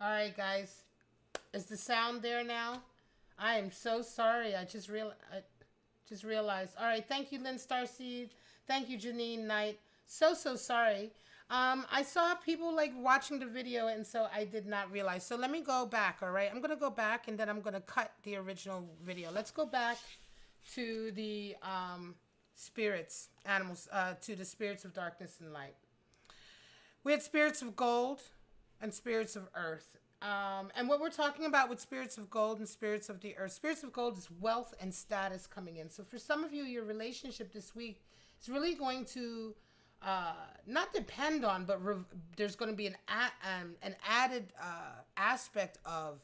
All right, guys. Is the sound there now? I am so sorry. I just realized. All right. Thank you, Lynn Starseed. Thank you, Janine Knight. So sorry. I saw people like watching the video, and so I did not realize. So let me go back. All right. I'm gonna go back, and then I'm gonna cut the original video. Let's go back to the spirits, animals, to the spirits of darkness and light. We had spirits of gold and spirits of earth. And what we're talking about with spirits of gold and spirits of the earth, spirits of gold is wealth and status coming in. So for some of you, your relationship this week is really going to not depend on, but there's going to be an added aspect of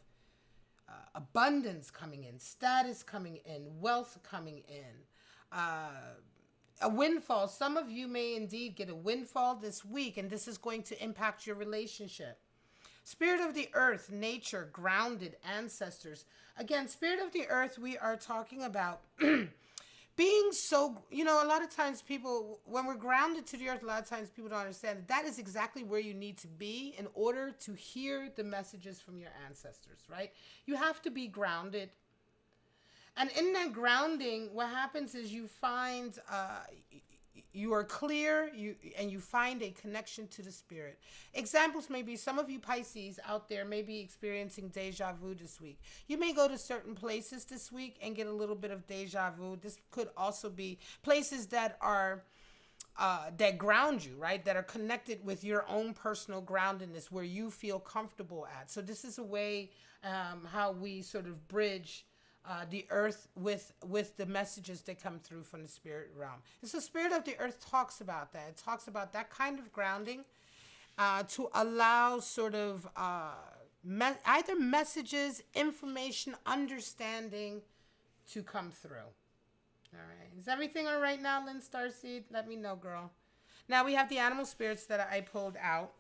abundance coming in, status coming in, wealth coming in. A windfall. Some of you may indeed get a windfall this week, and this is going to impact your relationship. Spirit of the earth, nature, grounded ancestors. Again, spirit of the earth, we are talking about being so, a lot of times people, when we're grounded to the earth, a lot of times people don't understand that is exactly where you need to be in order to hear the messages from your ancestors, right? You have to be grounded. And in that grounding, what happens is you find you are clear, and you find a connection to the spirit. Examples may be some of you Pisces out there may be experiencing deja vu this week. You may go to certain places this week and get a little bit of deja vu. This could also be places that are that ground you, right? That are connected with your own personal groundedness, where you feel comfortable at. So this is a way how we sort of bridge the earth with the messages that come through from the spirit realm. And so spirit of the earth talks about that. It talks about that kind of grounding to allow sort of either messages, information, understanding to come through. All right. Is everything all right now, Lynn Starseed? Let me know, girl. Now we have the animal spirits that I pulled out.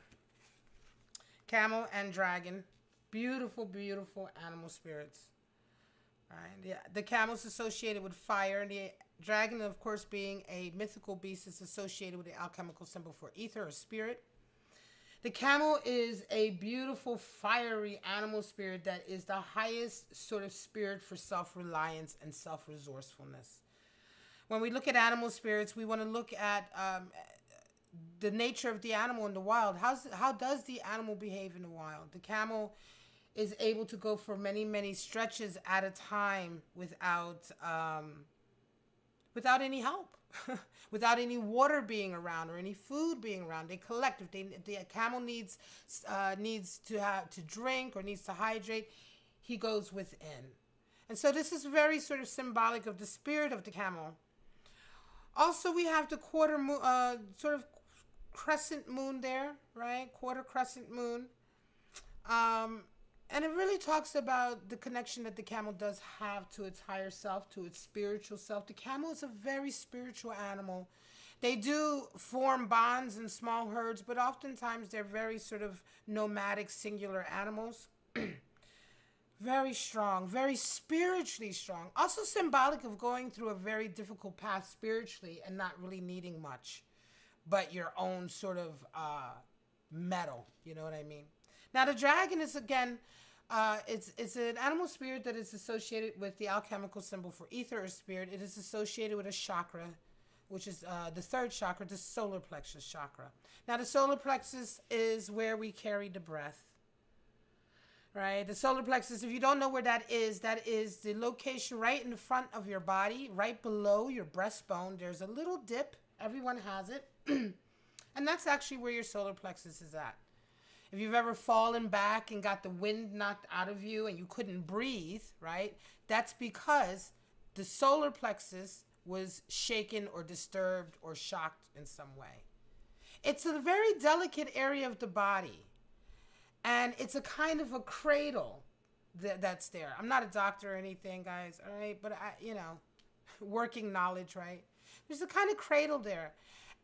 Camel and dragon. Beautiful, beautiful animal spirits. Right. Yeah, the camel is associated with fire, and the dragon, of course, being a mythical beast, is associated with the alchemical symbol for ether or spirit. The camel is a beautiful, fiery animal spirit that is the highest sort of spirit for self-reliance and self-resourcefulness. When we look at animal spirits, we want to look at the nature of the animal in the wild. How does the animal behave in the wild? The camel is able to go for many, many stretches at a time without any help, without any water being around or any food being around. They collect. If the camel needs to drink or needs to hydrate, he goes within. And so this is very sort of symbolic of the spirit of the camel. Also, we have the quarter moon, sort of crescent moon there, right? Quarter crescent moon. And it really talks about the connection that the camel does have to its higher self, to its spiritual self. The camel is a very spiritual animal. They do form bonds in small herds, but oftentimes they're very sort of nomadic, singular animals. Very strong, very spiritually strong. Also symbolic of going through a very difficult path spiritually and not really needing much, but your own sort of metal. You know what I mean? Now, the dragon is, again, it's an animal spirit that is associated with the alchemical symbol for ether or spirit. It is associated with a chakra, which is the third chakra, the solar plexus chakra. Now, the solar plexus is where we carry the breath, right? The solar plexus, if you don't know where that is the location right in the front of your body, right below your breastbone. There's a little dip. Everyone has it. And that's actually where your solar plexus is at. If you've ever fallen back and got the wind knocked out of you and you couldn't breathe, right? That's because the solar plexus was shaken or disturbed or shocked in some way. It's a very delicate area of the body. And it's a kind of a cradle that's there. I'm not a doctor or anything, guys, all right? But, working knowledge, right? There's a kind of cradle there.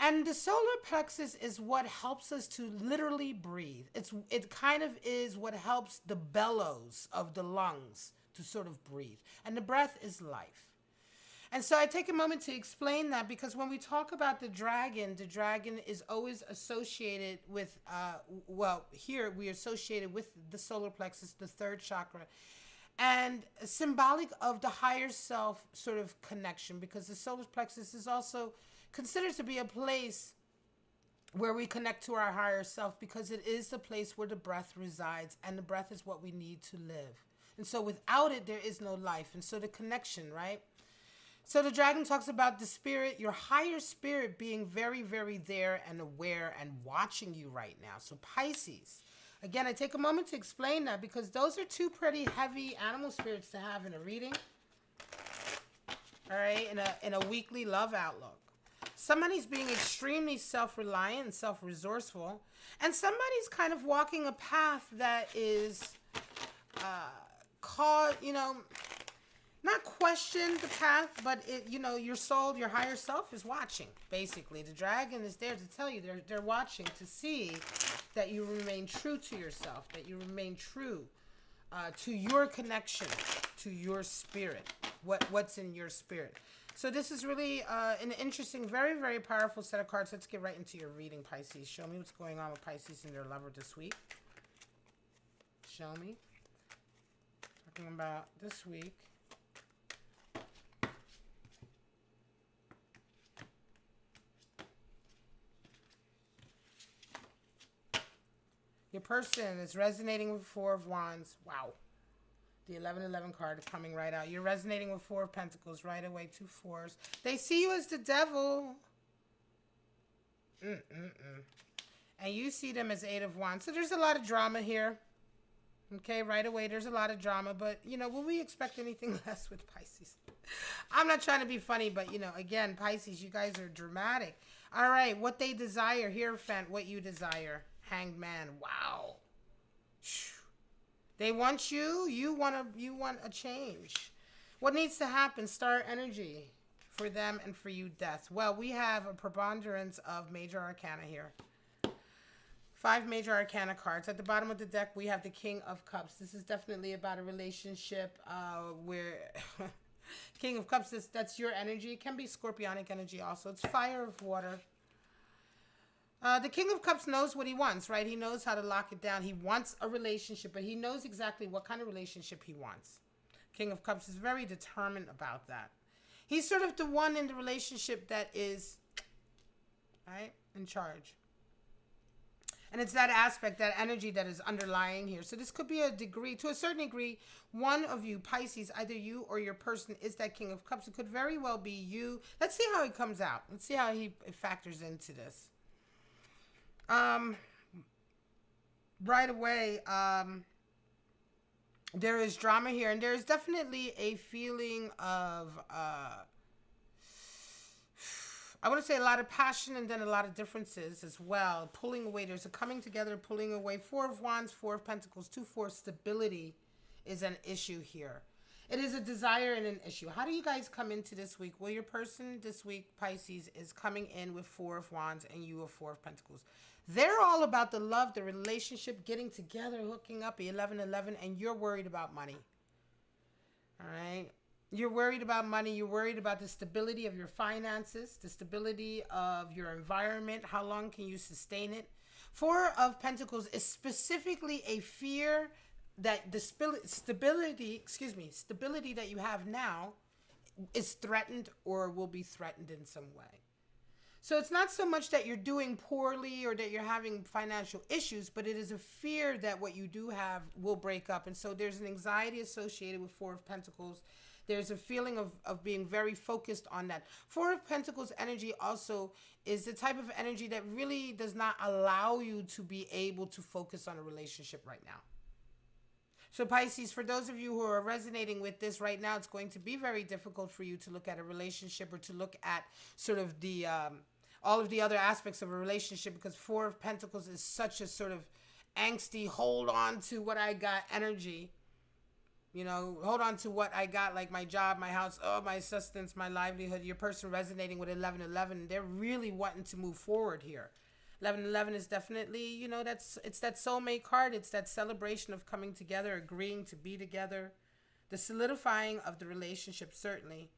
And the solar plexus is what helps us to literally breathe. It kind of is what helps the bellows of the lungs to sort of breathe. And the breath is life. And so I take a moment to explain that because when we talk about the dragon is always associated with, well, here we are associated with the solar plexus, the third chakra, and symbolic of the higher self sort of connection, because the solar plexus is also considered to be a place where we connect to our higher self, because it is the place where the breath resides, and the breath is what we need to live. And so without it, there is no life. And so the connection, right? So the dragon talks about the spirit, your higher spirit being very, very there and aware and watching you right now. So Pisces, again, I take a moment to explain that because those are two pretty heavy animal spirits to have in a reading. All right, in a weekly love outlook. Somebody's being extremely self-reliant and self-resourceful, and somebody's kind of walking a path that is called, not question the path, but it, your soul, your higher self is watching. Basically, the dragon is there to tell you they're watching to see that you remain true to yourself, that you remain true to your connection, to your spirit, what's in your spirit. So this is really an interesting, very, very powerful set of cards. Let's get right into your reading, Pisces. Show me what's going on with Pisces and their lover this week. Show me. Talking about this week. Your person is resonating with Four of Wands. Wow. The 1111 card is coming right out. You're resonating with Four of Pentacles right away. 2 4s. They see you as the devil. And you see them as 8 of Wands. So there's a lot of drama here. Okay, right away there's a lot of drama. But, will we expect anything less with Pisces? I'm not trying to be funny, but, again, Pisces, you guys are dramatic. All right, what they desire. Hierophant, what you desire. Hanged Man. Wow. They want you. You want a change. What needs to happen? Star energy for them and for you, death. Well, we have a preponderance of major arcana here. 5 major arcana cards. At the bottom of the deck, we have the King of Cups. This is definitely about a relationship where King of Cups, that's your energy. It can be scorpionic energy also. It's fire of water. The King of Cups knows what he wants, right? He knows how to lock it down. He wants a relationship, but he knows exactly what kind of relationship he wants. King of Cups is very determined about that. He's sort of the one in the relationship that is, right, in charge. And it's that aspect, that energy that is underlying here. So this could be a degree, to a certain degree, one of you, Pisces, either you or your person is that King of Cups. It could very well be you. Let's see how he comes out. Let's see how it factors into this. Right away, there is drama here, and there is definitely a feeling of, I want to say a lot of passion and then a lot of differences as well. Pulling away, there's a coming together, pulling away. 4 of Wands, 4 of Pentacles, 2 4. Stability is an issue here. It is a desire and an issue. How do you guys come into this week? Well, your person this week, Pisces, is coming in with 4 of Wands and you have 4 of Pentacles. They're all about the love, the relationship, getting together, hooking up, 1111, and you're worried about money. All right? You're worried about money. You're worried about the stability of your finances, the stability of your environment. How long can you sustain it? 4 of Pentacles is specifically a fear that the stability that you have now is threatened or will be threatened in some way. So it's not so much that you're doing poorly or that you're having financial issues, but it is a fear that what you do have will break up. And so there's an anxiety associated with 4 of Pentacles. There's a feeling of being very focused on that. 4 of Pentacles energy also is the type of energy that really does not allow you to be able to focus on a relationship right now. So Pisces, for those of you who are resonating with this right now, it's going to be very difficult for you to look at a relationship or to look at sort of the all of the other aspects of a relationship, because 4 of Pentacles is such a sort of angsty, hold on to what I got energy. Hold on to what I got, like my job, my house, my sustenance, my livelihood. Your person resonating with 1111, they're really wanting to move forward here. 1111 is definitely, it's that soulmate card. It's that celebration of coming together, agreeing to be together, the solidifying of the relationship, certainly.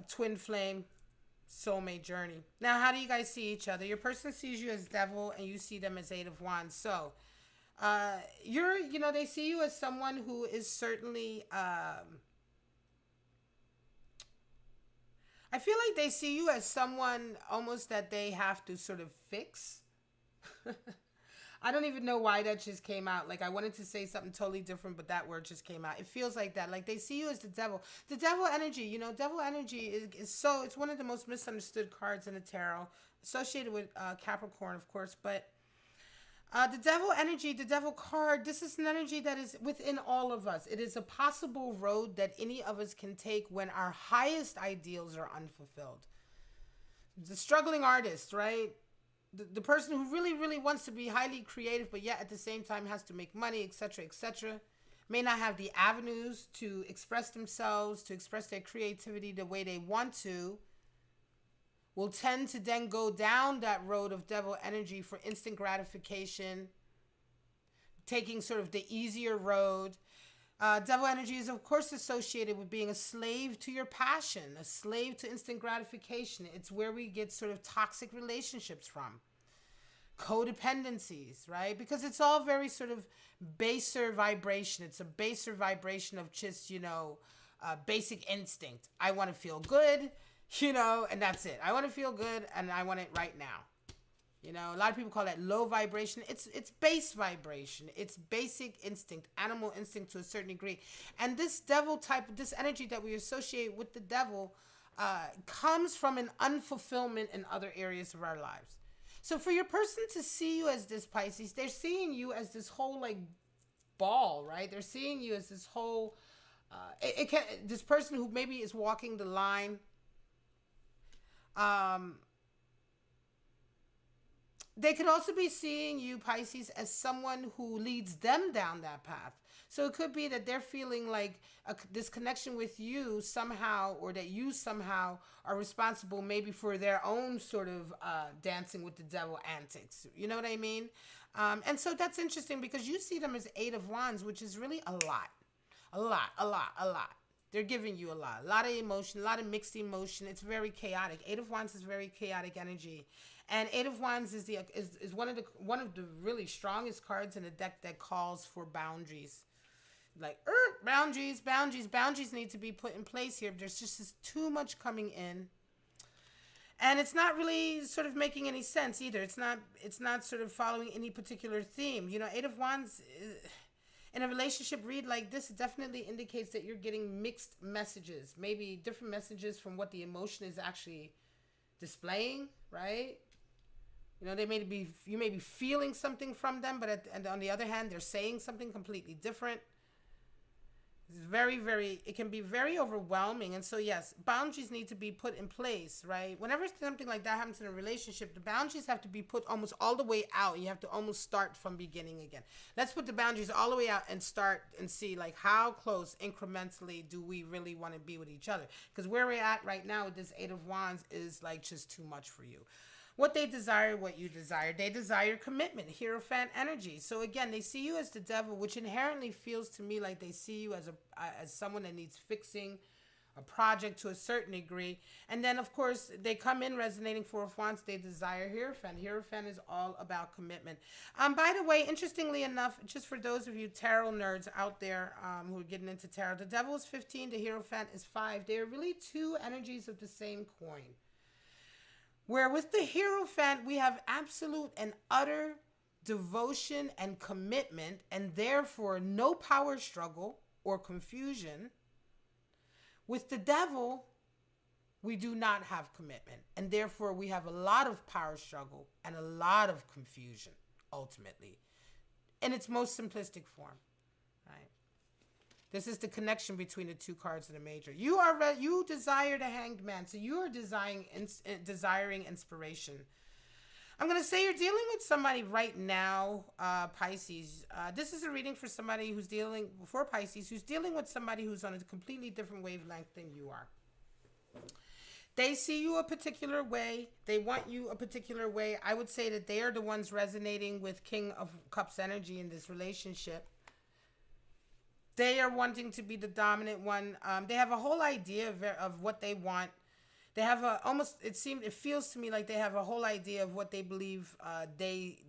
twin flame soulmate journey. Now, how do you guys see each other? Your person sees you as devil and you see them as eight of wands. So they see you as someone who is certainly I feel like they see you as someone almost that they have to sort of fix. I don't even know why that just came out. Like, I wanted to say something totally different, but that word just came out. It feels like that. Like, they see you as the devil. The devil energy, devil energy it's one of the most misunderstood cards in the tarot, associated with Capricorn, of course. But the devil energy, the devil card, this is an energy that is within all of us. It is a possible road that any of us can take when our highest ideals are unfulfilled. The struggling artist, right? The person who really, really wants to be highly creative, but yet at the same time has to make money, etc., may not have the avenues to express themselves, to express their creativity the way they want to, will tend to then go down that road of devil energy for instant gratification, taking sort of the easier road. Devil energy is, of course, associated with being a slave to your passion, a slave to instant gratification. It's where we get sort of toxic relationships from. Codependencies, right? Because it's all very sort of baser vibration. It's a baser vibration of just, basic instinct. I want to feel good, and that's it. I want to feel good and I want it right now. A lot of people call that low vibration. It's base vibration. It's basic instinct, animal instinct to a certain degree. And this devil type, this energy that we associate with the devil comes from an unfulfillment in other areas of our lives. So for your person to see you as this Pisces, they're seeing you as this whole ball, right? They're seeing you as this whole, this person who maybe is walking the line. They could also be seeing you, Pisces, as someone who leads them down that path. So it could be that they're feeling like this connection with you somehow, or that you somehow are responsible maybe for their own sort of dancing with the devil antics. You know what I mean? And so that's interesting because you see them as eight of wands, which is really a lot. A lot. They're giving you a lot of emotion, a lot of mixed emotion. It's very chaotic. Eight of wands is very chaotic energy. And eight of wands is one of the really strongest cards in the deck that calls for boundaries. Boundaries need to be put in place here. There's just too much coming in. And it's not really sort of making any sense either. It's not sort of following any particular theme. Eight of wands in a relationship read like this, it definitely indicates that you're getting mixed messages, maybe different messages from what the emotion is actually displaying, right? You may be feeling something from them, but on the other hand, they're saying something completely different. It can be very overwhelming. And so, yes, boundaries need to be put in place, right? Whenever something like that happens in a relationship, the boundaries have to be put almost all the way out. You have to almost start from beginning again. Let's put the boundaries all the way out and start and see how close incrementally do we really want to be with each other? Because where we're at right now with this eight of wands is just too much for you. What they desire, what you desire. They desire commitment, Hierophant energy. So again, they see you as the devil, which inherently feels to me like they see you as someone that needs fixing, a project to a certain degree. And then, of course, they come in resonating Four of Wands. They desire Hierophant. Hierophant is all about commitment. By the way, interestingly enough, just for those of you tarot nerds out there who are getting into tarot, the devil is 15, the Hierophant is 5. They are really two energies of the same coin. Where with the Hierophant, we have absolute and utter devotion and commitment, and therefore no power struggle or confusion. With the devil, we do not have commitment, and therefore we have a lot of power struggle and a lot of confusion, ultimately, in its most simplistic form, right? This is the connection between the two cards of the major. You desire the Hanged Man, so you are desiring inspiration. I'm going to say you're dealing with somebody right now, Pisces. This is a reading for somebody for Pisces, who's dealing with somebody who's on a completely different wavelength than you are. They see you a particular way. They want you a particular way. I would say that they are the ones resonating with King of Cups energy in this relationship. They are wanting to be the dominant one. They have a whole idea of what they want. They have a almost, it feels to me like they have a whole idea of what they believe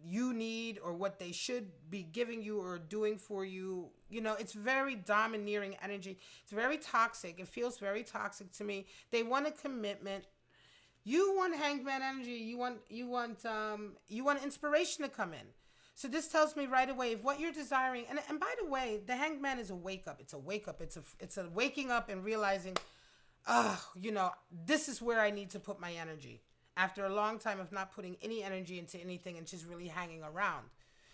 you need, or what they should be giving you or doing for you. You know, it's very domineering energy. It's very toxic. It feels very toxic to me. They want a commitment. You want hangman energy. You want inspiration to come in. So this tells me right away, if what you're desiring, and by the way, the hangman is a wake up. It's a wake up. It's a waking up and realizing, you know, this is where I need to put my energy. After a long time of not putting any energy into anything and just really hanging around.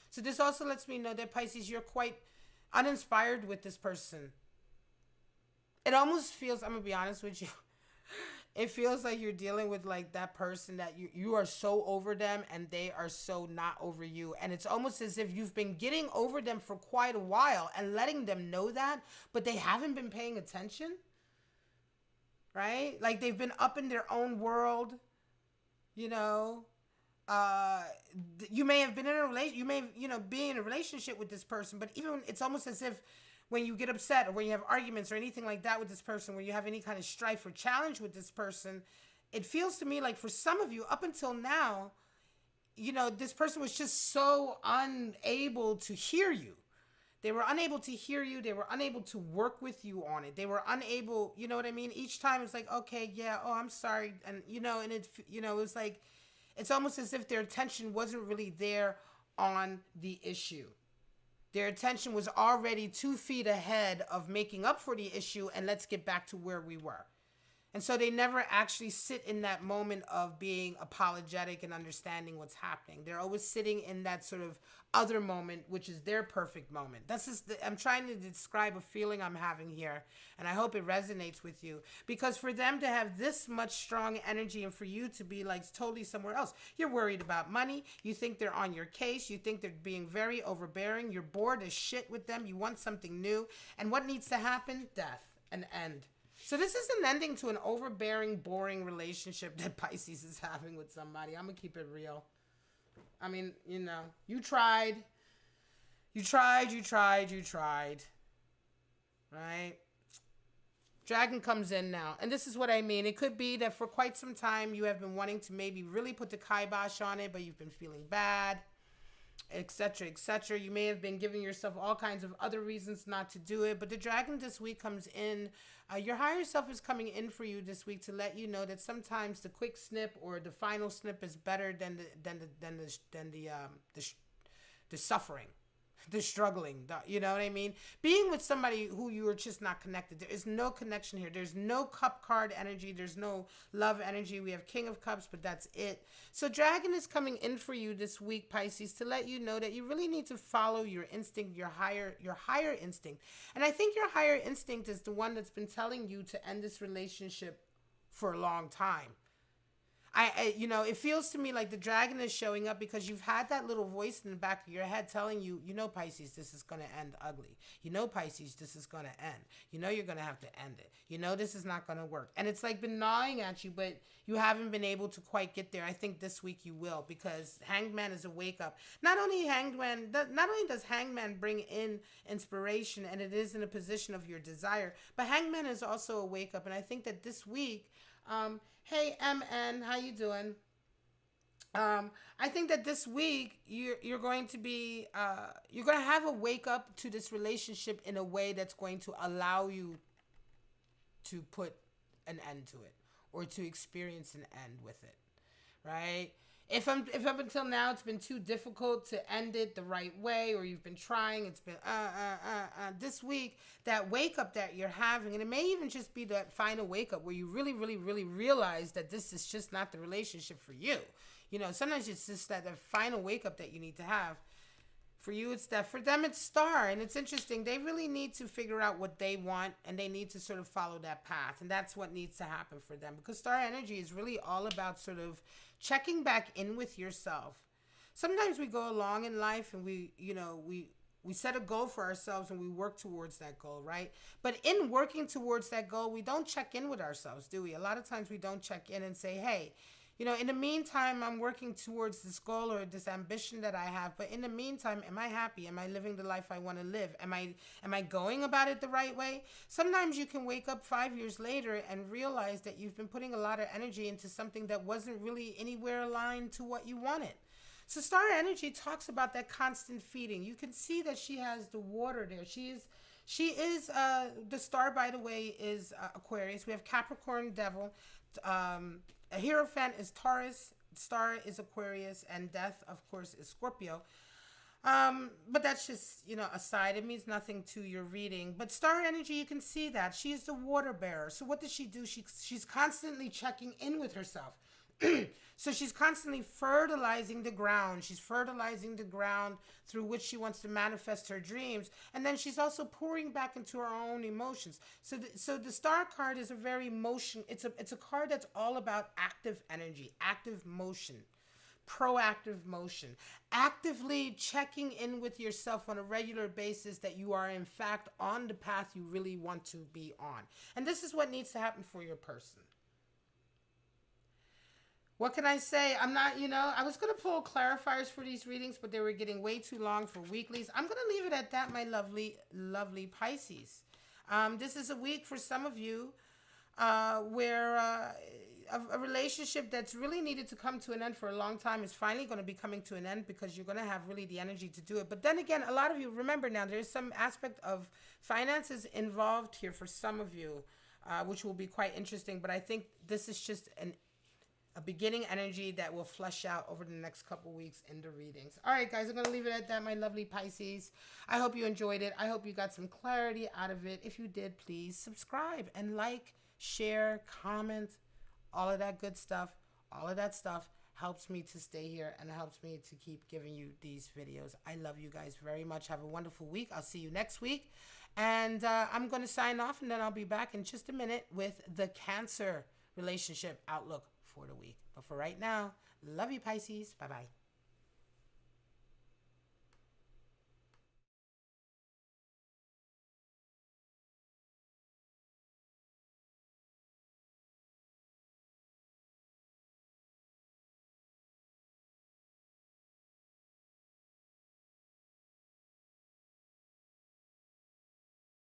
So this also lets me know that, Pisces, you're quite uninspired with this person. It almost feels, I'm going to be honest with you, it feels like you're dealing with like that person that you are so over them and they are so not over you. And it's almost as if you've been getting over them for quite a while and letting them know that, but they haven't been paying attention. Right? Like they've been up in their own world, you know. You may have been in a relation, you may, you know, be in a relationship with this person, but even it's almost as if when you get upset or when you have arguments or anything like that with this person, when you have any kind of strife or challenge with this person, it feels to me like for some of you up until now, you know, this person was just so unable to hear you. They were unable to hear you. They were unable to work with you on it. They were unable, you know what I mean? Each time it's like, okay, yeah, oh, I'm sorry. And, you know, and it, you know, it's like, it's almost as if their attention wasn't really there on the issue. Their attention was already 2 feet ahead of making up for the issue, and let's get back to where we were. And so they never actually sit in that moment of being apologetic and understanding what's happening. They're always sitting in that sort of other moment, which is their perfect moment. That's just, I'm trying to describe a feeling I'm having here, and I hope it resonates with you. Because for them to have this much strong energy and for you to be like totally somewhere else, you're worried about money. You think they're on your case. You think they're being very overbearing. You're bored as shit with them. You want something new. And what needs to happen? Death, an end. So this is an ending to an overbearing, boring relationship that Pisces is having with somebody. I'm going to keep it real. I mean, you know, you tried. Right? Dragon comes in now. And this is what I mean. It could be that for quite some time you have been wanting to maybe really put the kibosh on it, but you've been feeling bad, etc., etc. You may have been giving yourself all kinds of other reasons not to do it, but the dragon this week comes in. Your higher self is coming in for you this week to let you know that sometimes the quick snip or the final snip is better than the suffering, the struggling. You know what I mean? Being with somebody who you are just not connected. There is no connection here. There's no cup card energy. There's no love energy. We have King of Cups, but that's it. So Dragon is coming in for you this week, Pisces, to let you know that you really need to follow your instinct, your higher instinct. And I think your higher instinct is the one that's been telling you to end this relationship for a long time. You know, it feels to me like the dragon is showing up because you've had that little voice in the back of your head telling you, you know, Pisces, this is going to end ugly. You know, Pisces, this is going to end. You know, you're going to have to end it. You know, this is not going to work. And it's like been gnawing at you, but you haven't been able to quite get there. I think this week you will, because Hangman is a wake up. Not only does Hangman bring in inspiration, and it is in a position of your desire, but Hangman is also a wake up. And I think that this week, hey MN, how you doing? I think that this week you're going to be you're going to have a wake up to this relationship in a way that's going to allow you to put an end to it, or to experience an end with it, right? If up until now it's been too difficult to end it the right way, or you've been trying, it's been this week, that wake up that you're having, and it may even just be that final wake up where you really, really, really realize that this is just not the relationship for you. You know, sometimes it's just that the final wake up that you need to have. For you, it's that. For them, it's star. And it's interesting. They really need to figure out what they want, and they need to sort of follow that path. And that's what needs to happen for them. Because star energy is really all about sort of checking back in with yourself. Sometimes we go along in life and we set a goal for ourselves and we work towards that goal, right? But in working towards that goal, we don't check in with ourselves, do we? A lot of times we don't check in and say, hey, You know, in the meantime, I'm working towards this goal or this ambition that I have. But in the meantime, am I happy? Am I living the life I want to live? Am I going about it the right way? Sometimes you can wake up 5 years later and realize that you've been putting a lot of energy into something that wasn't really anywhere aligned to what you wanted. So star energy talks about that constant feeding. You can see that she has the water there. She is the star, by the way, is Aquarius. We have Capricorn, Devil. A Hierophant is Taurus, Star is Aquarius, and Death, of course, is Scorpio. But that's just, aside. It means nothing to your reading. But star energy, you can see that. She's the water bearer. So what does she do? She's constantly checking in with herself. So she's constantly fertilizing the ground. She's fertilizing the ground through which she wants to manifest her dreams. And then she's also pouring back into her own emotions. So the star card is a very motion. It's a card that's all about active energy, active motion, proactive motion, actively checking in with yourself on a regular basis that you are in fact on the path you really want to be on. And this is what needs to happen for your person. What can I say? I'm not, I was going to pull clarifiers for these readings, but they were getting way too long for weeklies. I'm going to leave it at that, my lovely, lovely Pisces. This is a week for some of you where a relationship that's really needed to come to an end for a long time is finally going to be coming to an end because you're going to have really the energy to do it. But then again, a lot of you, remember now, there's some aspect of finances involved here for some of you, which will be quite interesting. But I think this is just a beginning energy that will flesh out over the next couple weeks in the readings. All right, guys, I'm going to leave it at that, my lovely Pisces. I hope you enjoyed it. I hope you got some clarity out of it. If you did, please subscribe and like, share, comment, all of that good stuff. All of that stuff helps me to stay here and helps me to keep giving you these videos. I love you guys very much. Have a wonderful week. I'll see you next week. And I'm going to sign off, and then I'll be back in just a minute with the Cancer relationship outlook for the week. But for right now, love you, Pisces. Bye-bye.